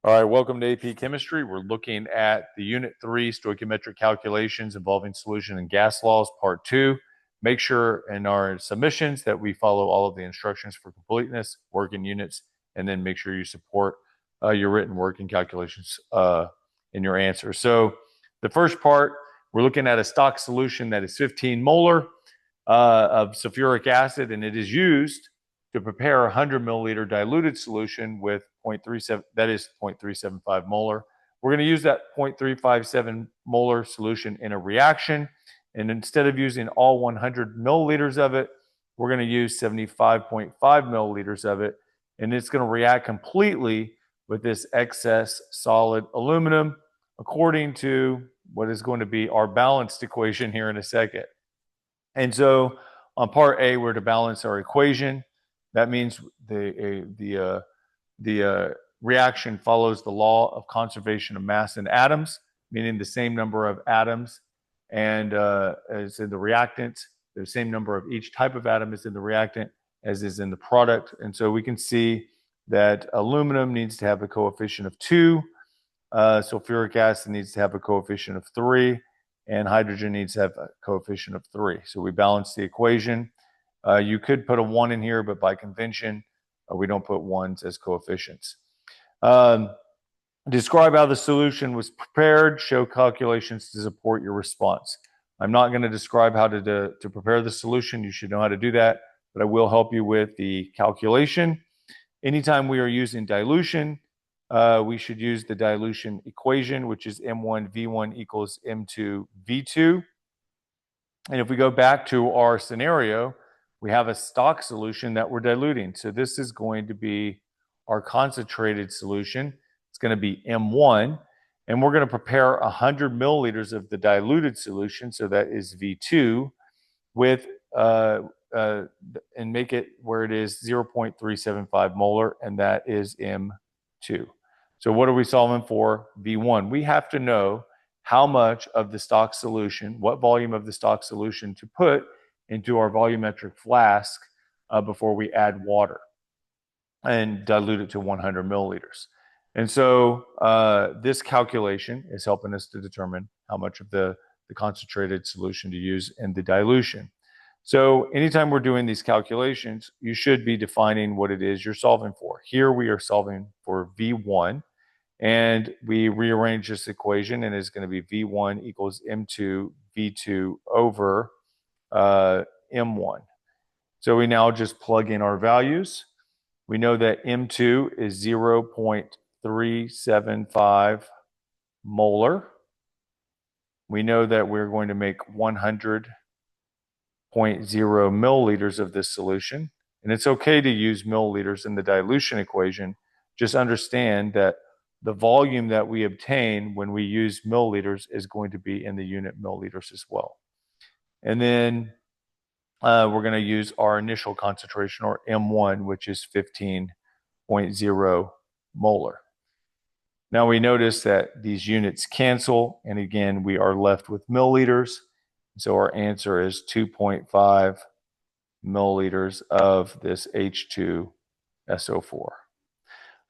All right, welcome to AP Chemistry. We're looking at the Unit 3 stoichiometric calculations involving solution and gas laws, Part 2. Make sure in our submissions that we follow all of the instructions for completeness, work in units, and then make sure you support your written work and calculations in your answer. So the first part, we're looking at a stock solution that is 15 molar of sulfuric acid, and it is used to prepare a 100 milliliter diluted solution with 0.37, that is 0.375 molar. We're going to use that 0.357 molar solution in a reaction. And instead of using all 100 milliliters of it, we're going to use 75.5 milliliters of it. And it's going to react completely with this excess solid aluminum according to what is going to be our balanced equation here in a second. And so on part A, we're to balance our equation. That means the reaction follows the law of conservation of mass in atoms, meaning the same number of atoms and as in the reactant, the same number of each type of atom is in the reactant as is in the product. And so we can see that aluminum needs to have a coefficient of 2, sulfuric acid needs to have a coefficient of 3, and hydrogen needs to have a coefficient of 3. So we balance the equation. You could put a 1 in here, but by convention, we don't put 1s as coefficients. Describe how the solution was prepared. Show calculations to support your response. I'm not going to describe how to prepare the solution. You should know how to do that, but I will help you with the calculation. Anytime we are using dilution, we should use the dilution equation, which is M1V1 equals M2V2. And if we go back to our scenario, we have a stock solution that we're diluting. So this is going to be our concentrated solution. It's going to be M1. And we're going to prepare 100 milliliters of the diluted solution, so that is V2, with and make it where it is 0.375 molar, and that is M2. So what are we solving for? V1. We have to know how much of the stock solution, what volume of the stock solution to put into our volumetric flask before we add water and dilute it to 100 milliliters. And so this calculation is helping us to determine how much of the concentrated solution to use in the dilution. So anytime we're doing these calculations, you should be defining what it is you're solving for. Here we are solving for V1, and we rearrange this equation, and it's going to be V1 equals M2 V2 over M1. So we now just plug in our values. We know that M2 is 0.375 molar. We know that we're going to make 100.0 milliliters of this solution. And it's okay to use milliliters in the dilution equation. Just understand that the volume that we obtain when we use milliliters is going to be in the unit milliliters as well. And then we're going to use our initial concentration, or M1, which is 15.0 molar. Now we notice that these units cancel, and again, we are left with milliliters. So our answer is 2.5 milliliters of this H2SO4.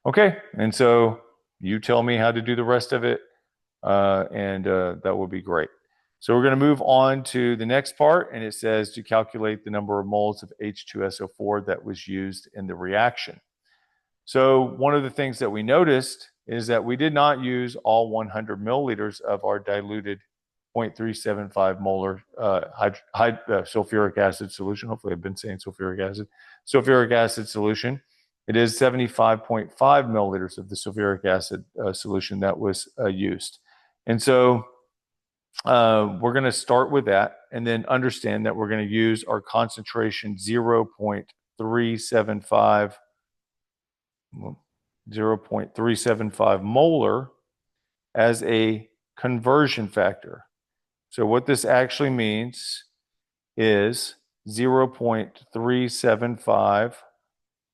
Okay, and so you tell me how to do the rest of it, and that will be great. So we're going to move on to the next part, and it says to calculate the number of moles of H2SO4 that was used in the reaction. So one of the things that we noticed is that we did not use all 100 milliliters of our diluted 0.375 molar sulfuric acid solution. Hopefully I've been saying sulfuric acid solution. It is 75.5 milliliters of the sulfuric acid solution that was used. And so we're going to start with that, and then understand that we're going to use our concentration 0.375 molar as a conversion factor. So what this actually means is 0.375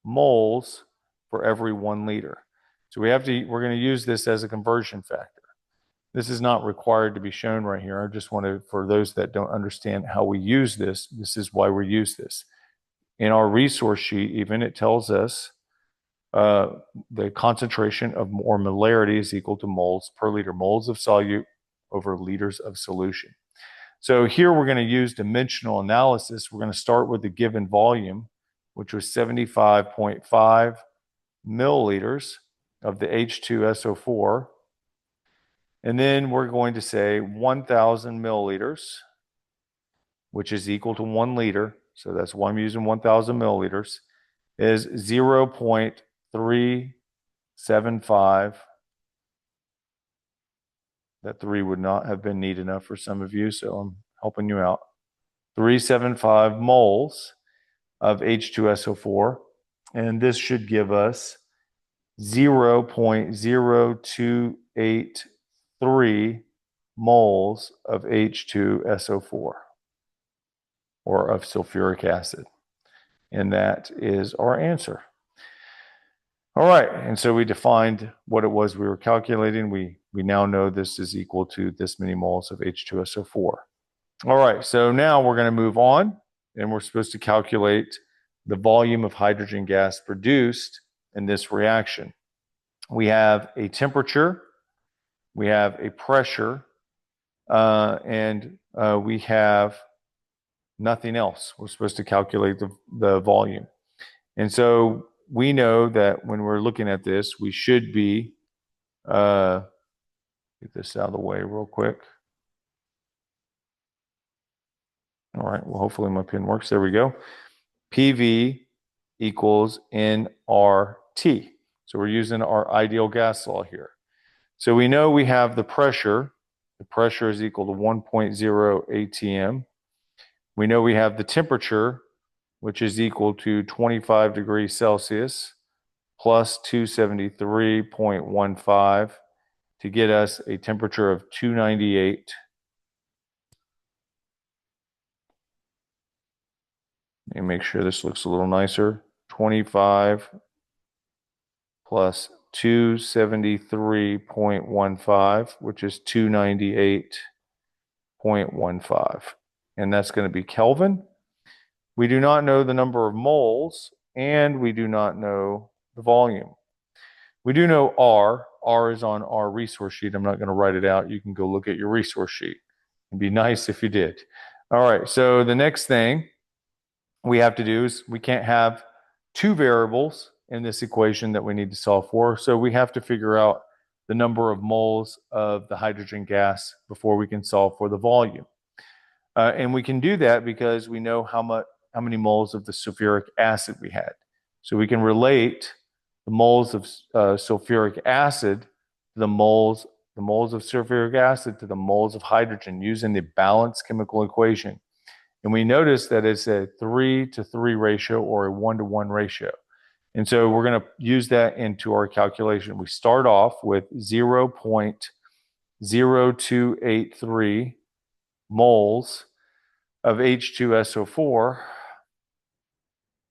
moles for every 1 liter. So we're going to use this as a conversion factor. This is not required to be shown right here. I just want to, for those that don't understand how we use this, this is why we use this. In our resource sheet, even, it tells us the concentration of or molarity is equal to moles per liter, moles of solute over liters of solution. So here we're going to use dimensional analysis. We're going to start with the given volume, which was 75.5 milliliters of the H2SO4. And then we're going to say 1,000 milliliters, which is equal to 1 liter. So that's why I'm using 1,000 milliliters, is 0.375. That 3 would not have been neat enough for some of you, so I'm helping you out. 375 moles of H2SO4, and this should give us 0.0283 moles of H2SO4, or of sulfuric acid. And that is our answer. All right, and so we defined what it was we were calculating. We now know this is equal to this many moles of H2SO4. All right, so now we're going to move on, and we're supposed to calculate the volume of hydrogen gas produced in this reaction. We have a temperature, we have a pressure, and we have nothing else. We're supposed to calculate the volume. And so we know that when we're looking at this, we should be, get this out of the way real quick. All right, well, hopefully my pen works. There we go. PV equals nRT. So we're using our ideal gas law here. So we know we have the pressure. The pressure is equal to 1.0 atm. We know we have the temperature, which is equal to 25 degrees Celsius plus 273.15 to get us a temperature of 298. Let me make sure this looks a little nicer. 25 plus 273.15, which is 298.15. And that's going to be Kelvin. We do not know the number of moles, and we do not know the volume. We do know R. R is on our resource sheet. I'm not going to write it out. You can go look at your resource sheet. It'd be nice if you did. All right, so the next thing we have to do is we can't have two variables in this equation that we need to solve for. So we have to figure out the number of moles of the hydrogen gas before we can solve for the volume. And we can do that because we know how many moles of the sulfuric acid we had. So we can relate the moles of sulfuric acid to the moles of sulfuric acid to the moles of hydrogen using the balanced chemical equation. And we notice that it's a 3-to-3 ratio or a 1-to-1 ratio. And so we're going to use that into our calculation. We start off with 0.0283 moles of H2SO4.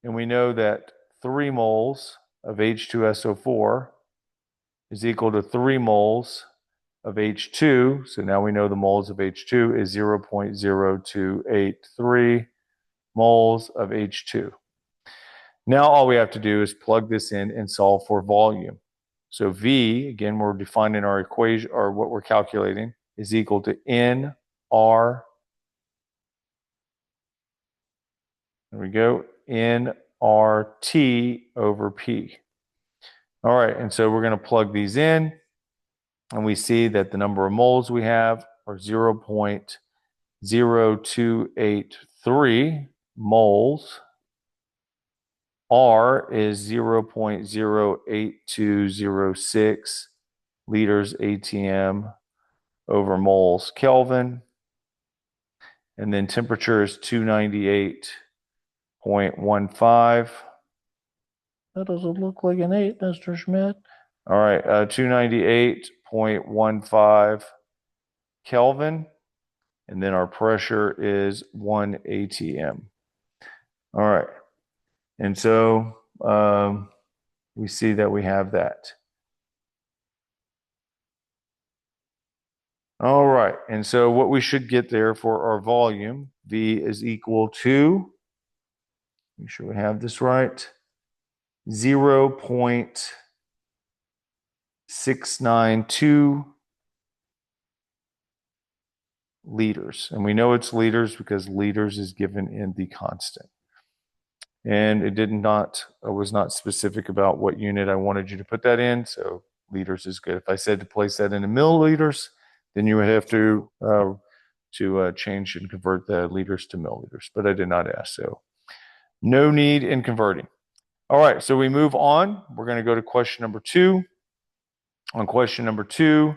And we know that 3 moles of H2SO4 is equal to 3 moles of H2. So now we know the moles of H2 is 0.0283 moles of H2. Now all we have to do is plug this in and solve for volume. So V, again, we're defining our equation, or what we're calculating, is equal to NR. There we go, nRT over P. All right, and so we're going to plug these in, and we see that the number of moles we have are 0.0283 moles. R is 0.08206 liters atm over moles Kelvin. And then temperature is 298.15. That doesn't look like an 8, Mr. Schmidt. All right, 298.15 Kelvin. And then our pressure is 1 atm. All right. And so we see that we have that. All right. And so what we should get there for our volume, V is equal to, make sure we have this right, 0.692 liters. And we know it's liters because liters is given in the constant. And it was not specific about what unit I wanted you to put that in. So liters is good. If I said to place that into milliliters, then you would have to change and convert the liters to milliliters. But I did not ask. So no need in converting. All right. So we move on. We're going to go to question number 2. On question number 2,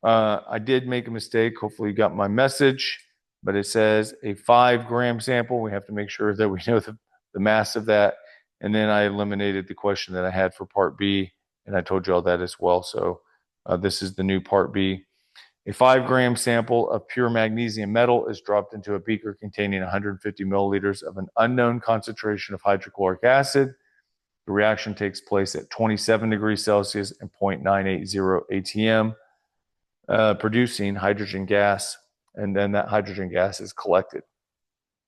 I did make a mistake. Hopefully you got my message, but it says a 5-gram sample. We have to make sure that we know the mass of that. And then I eliminated the question that I had for part B, and I told you all that as well. So this is the new part B. A 5-gram sample of pure magnesium metal is dropped into a beaker containing 150 milliliters of an unknown concentration of hydrochloric acid. The reaction takes place at 27 degrees Celsius and 0.980 atm, producing hydrogen gas, and then that hydrogen gas is collected.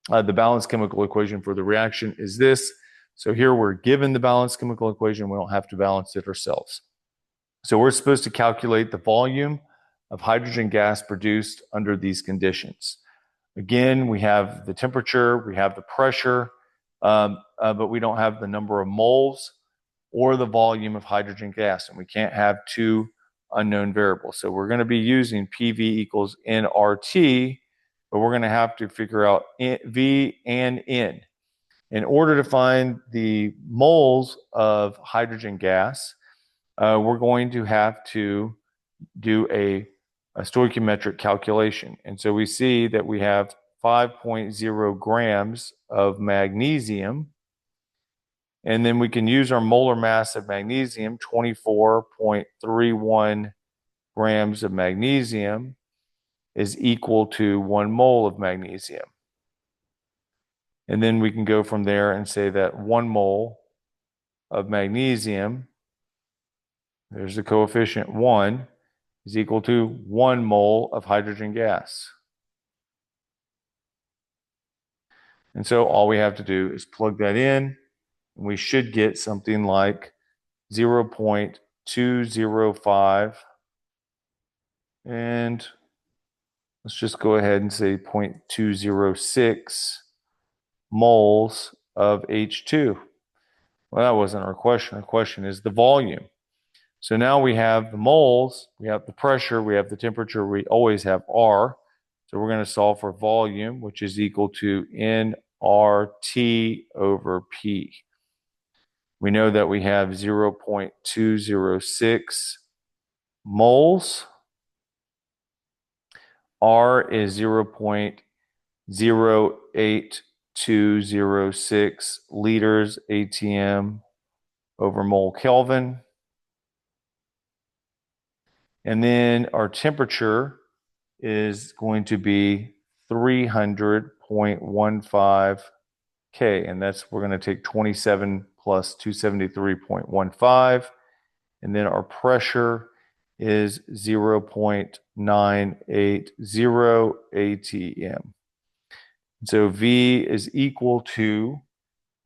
The balanced chemical equation for the reaction is this. So here we're given the balanced chemical equation. We don't have to balance it ourselves. So we're supposed to calculate the volume of hydrogen gas produced under these conditions. Again, we have the temperature, we have the pressure, but we don't have the number of moles or the volume of hydrogen gas, and we can't have two unknown variables. So we're going to be using PV equals nRT, but we're going to have to figure out V and N. In order to find the moles of hydrogen gas, we're going to have to do a stoichiometric calculation. And so we see that we have 5.0 grams of magnesium. And then we can use our molar mass of magnesium, 24.31 grams of magnesium is equal to 1 mole of magnesium. And then we can go from there and say that 1 mole of magnesium, there's the coefficient 1, is equal to 1 mole of hydrogen gas. And so all we have to do is plug that in, and we should get something like 0.205, and let's just go ahead and say 0.206 moles of H2. Well, that wasn't our question. Our question is the volume. So now we have the moles, we have the pressure, we have the temperature, we always have R. So we're going to solve for volume, which is equal to nRT over P. We know that we have 0.206 moles. R is 0.08206 liters atm over mole Kelvin. And then our temperature is going to be 300.15 K. And we're going to take 27 plus 273.15. And then our pressure is 0.980 atm. So V is equal to,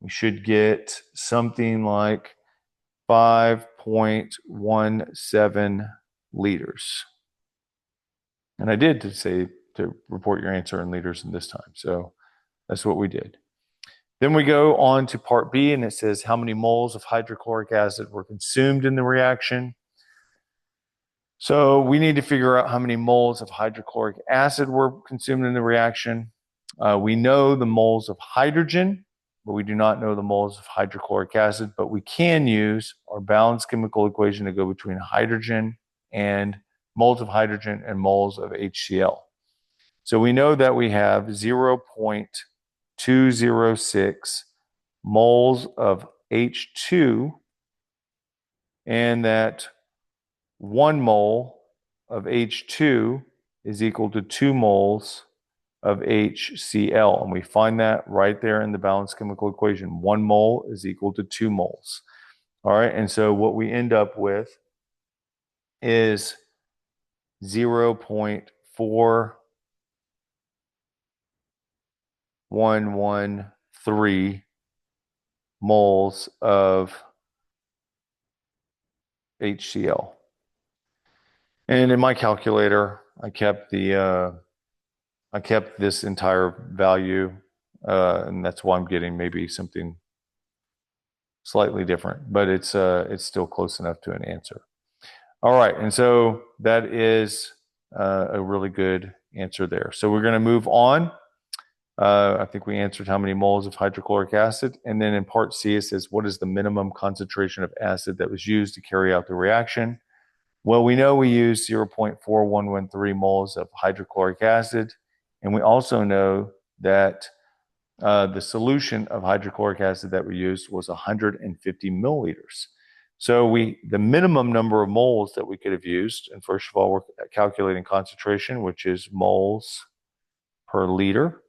we should get something like 5.17 liters. And I did to report your answer in liters in this time. So that's what we did. Then we go on to part B, and it says how many moles of hydrochloric acid were consumed in the reaction. So we need to figure out how many moles of hydrochloric acid were consumed in the reaction. We know the moles of hydrogen, but we do not know the moles of hydrochloric acid, but we can use our balanced chemical equation to go between hydrogen and moles of hydrogen and moles of HCl. So we know that we have 0.206 moles of H2, and that 1 mole of H2 is equal to 2 moles of HCl. And we find that right there in the balanced chemical equation. 1 mole is equal to 2 moles. All right, and so what we end up with is 0.4113 moles of HCl. And in my calculator, I kept this entire value, and that's why I'm getting maybe something slightly different, but it's still close enough to an answer. All right, and so that is a really good answer there. So we're going to move on. I think we answered how many moles of hydrochloric acid, and then in part C it says what is the minimum concentration of acid that was used to carry out the reaction. Well, we know we used 0.4113 moles of hydrochloric acid, and we also know that the solution of hydrochloric acid that we used was 150 milliliters. So the minimum number of moles that we could have used, and first of all, we're calculating concentration, which is moles per liter.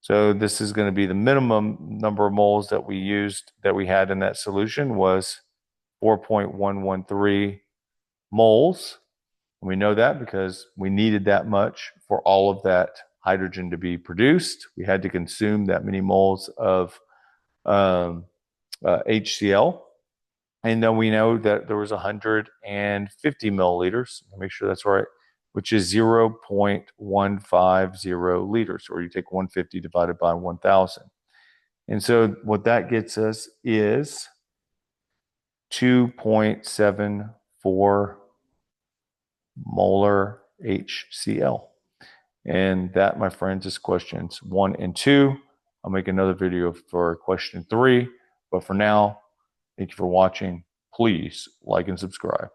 So this is going to be the minimum number of moles that we had in that solution was 4.113 moles. And we know that because we needed that much for all of that hydrogen to be produced. We had to consume that many moles of HCl. And then we know that there was 150 milliliters. Let me make sure that's right, which is 0.150 liters, or you take 150 divided by 1,000. And so what that gets us is 2.74 molar HCl. And that, my friends, is questions 1 and 2. I'll make another video for question 3. But for now, thank you for watching. Please like and subscribe.